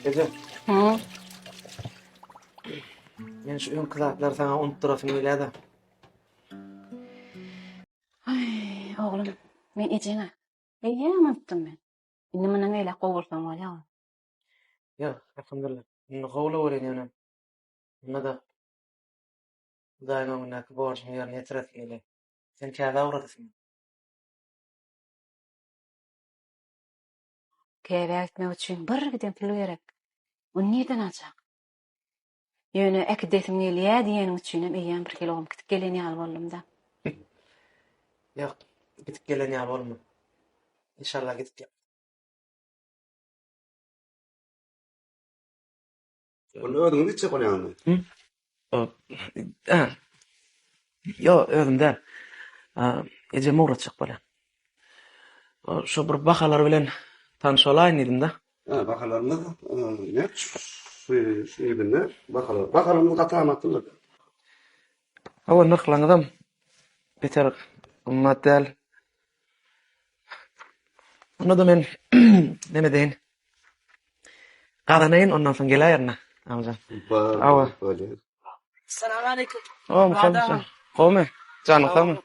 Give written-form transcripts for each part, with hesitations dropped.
Ece, Hı. men şu ön kızakları sana unutturasım gelýär-de. Ay, oğlum, men ejene. Eýýäm unutdum men. Indi menden eýle gowursaň bolýar. Ýa, alhamdulillah. Indi gowla öwrenýän. Unda da daýma näki borçmy ýerine ýetiräsim gelýär. Sen käze awratasyň. Käbä etmek üçin bir gidem pul gerek. Bu neden ajak? Ýöne ekdesim gelýär diýenim üçin hem eýýäm bir kilogam gitip gelenýär boldum-da. Ýok, gitip gelen ýa bolma. İnşallah gitip gel. Onu ödüňiz içe bolýarmy? O, yo, özümde. Ece muratçyk bolan. O, şu bir bakalar bilen tanış olaýyn edim-de. Ha, bakalarymyz ne? Şu ibinne bakalar. Bakalarymyz gatamatdylar. Hawa nırklaňydam. Beter ummatdal. Onu da men neme deyin? Qaranayn ondan soň gelýärna. Amcan. Awa. Assalamu alaikum. O, muhammed. Qome. Canım tamam.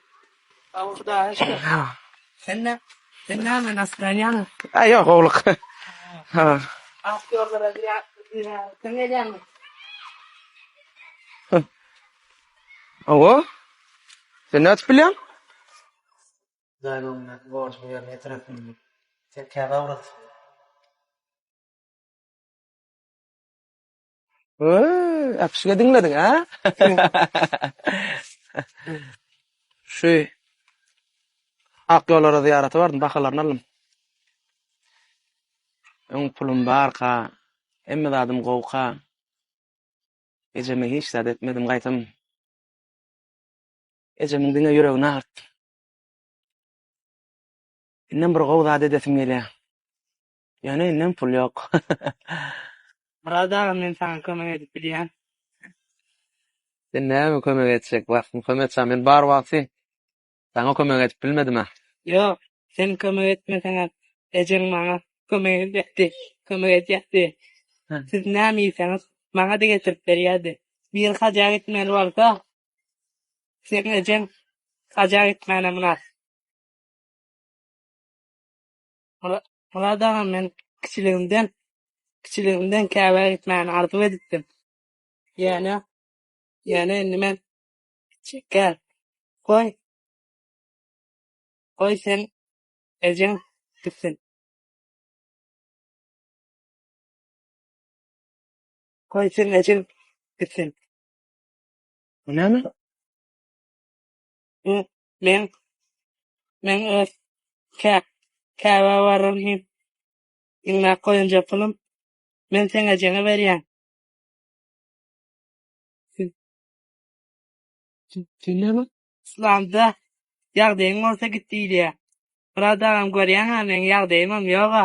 Avruda aşkı. Sen Nasranyanı. Ay yok oğluk. Ha. Aktörlere sen gelen mi? Awa. Sen näçe bilýän? Daýmam borçmy ýerine ýetiräsim. Sen käbä awrat. Apşyga diňledin ha? Şu ak ýollara ziýarata bardym, bakalaryny aldym. Öň pulum barka, emme zadym gowka. Ejeme hiç zat etmedim, gaýtam. Ejemiň diňe ýüregini artdy. Inden bir gow zat edesim gelýär. Ýani inden pul ýok. Burada men sana kömek edip bilýän. Sen näme kömek etjek? Wagtym kömek etsem men bar wagty. Sana kömek edip bilmedim ha. Yok, sen kömek etmesen ecen bana kömek edecekti. Kömek edecekti. Siz nämeýseniz bana da getirip berýärdi. Bir haja gitmeli bolsa, sen ecen haja gitmene munas. Burada men kiçiligimden käbä gitmeni arzu edipdim. Yani endi men çeker. Koy sen ecen gitsin. Koy sen ecen gitsin. Näme? Men öz käbä bararym. Inna koyunca pulum. Men sen ecene berýän. Sen näme? İslamda ýagdaýyň bolsa gitdiýdi. Buradam görýän men ýagdaýym ýoga.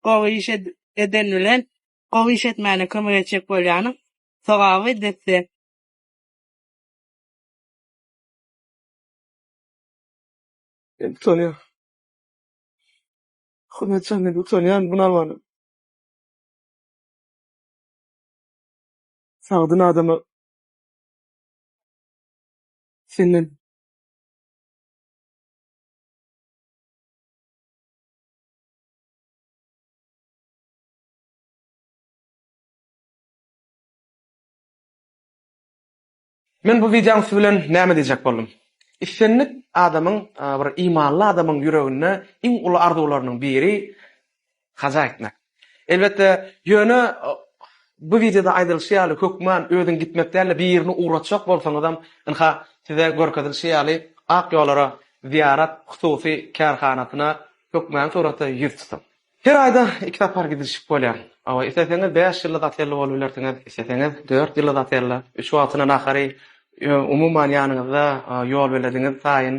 Gowy iş eden bilen gowy iş etmäne kömek etjek bolýanyň. Sogaby edipdi. Utanıyor. Hürmet sen utanıyor bunalmanı. Sağdın adamı senin men bu videoň bilen näme diýjek boldum? İşenlik adamyň, bir imanly adamyň ýüregine iň uly arzularynyň biri haja etmek. Elbetde ýöne bu videoda aýdylşýaly hökmän özüň gitmekdäle birini uğratjak bolsaňyzam, inha size görkezilşýaly ak ýollara ziyarat hususy kärhanatyna hökmän suratda ýüz tutdum. Her aýda 2 tapar gidişip bolýar. Awa isteseňiz 5 ýylda datyrly bolup bilersiňiz, isteseňiz 4 ýylda datyrly. Şu wagtyna nahary umuman ýanyňyzda ýol belediňiz saýyn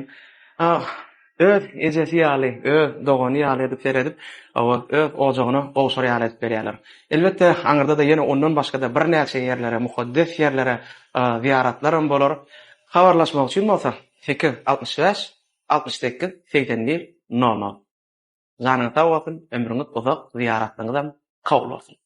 öz ejesi ýaly, öz dogany ýaly edip seredip, öz ojagyna gowşar ýaly edip berýärler. Elbetde aňyrda da ýene ondan başga da bir näçe ýerlere, muhaddes ýerlere ziyaratlarym bolar. Habarlaşmak üçin bolsa 65 68 81 00. Zanyňyz tawapyn, ömrüňiz uzak, ziyaratlaryňyzam kabul bolsun.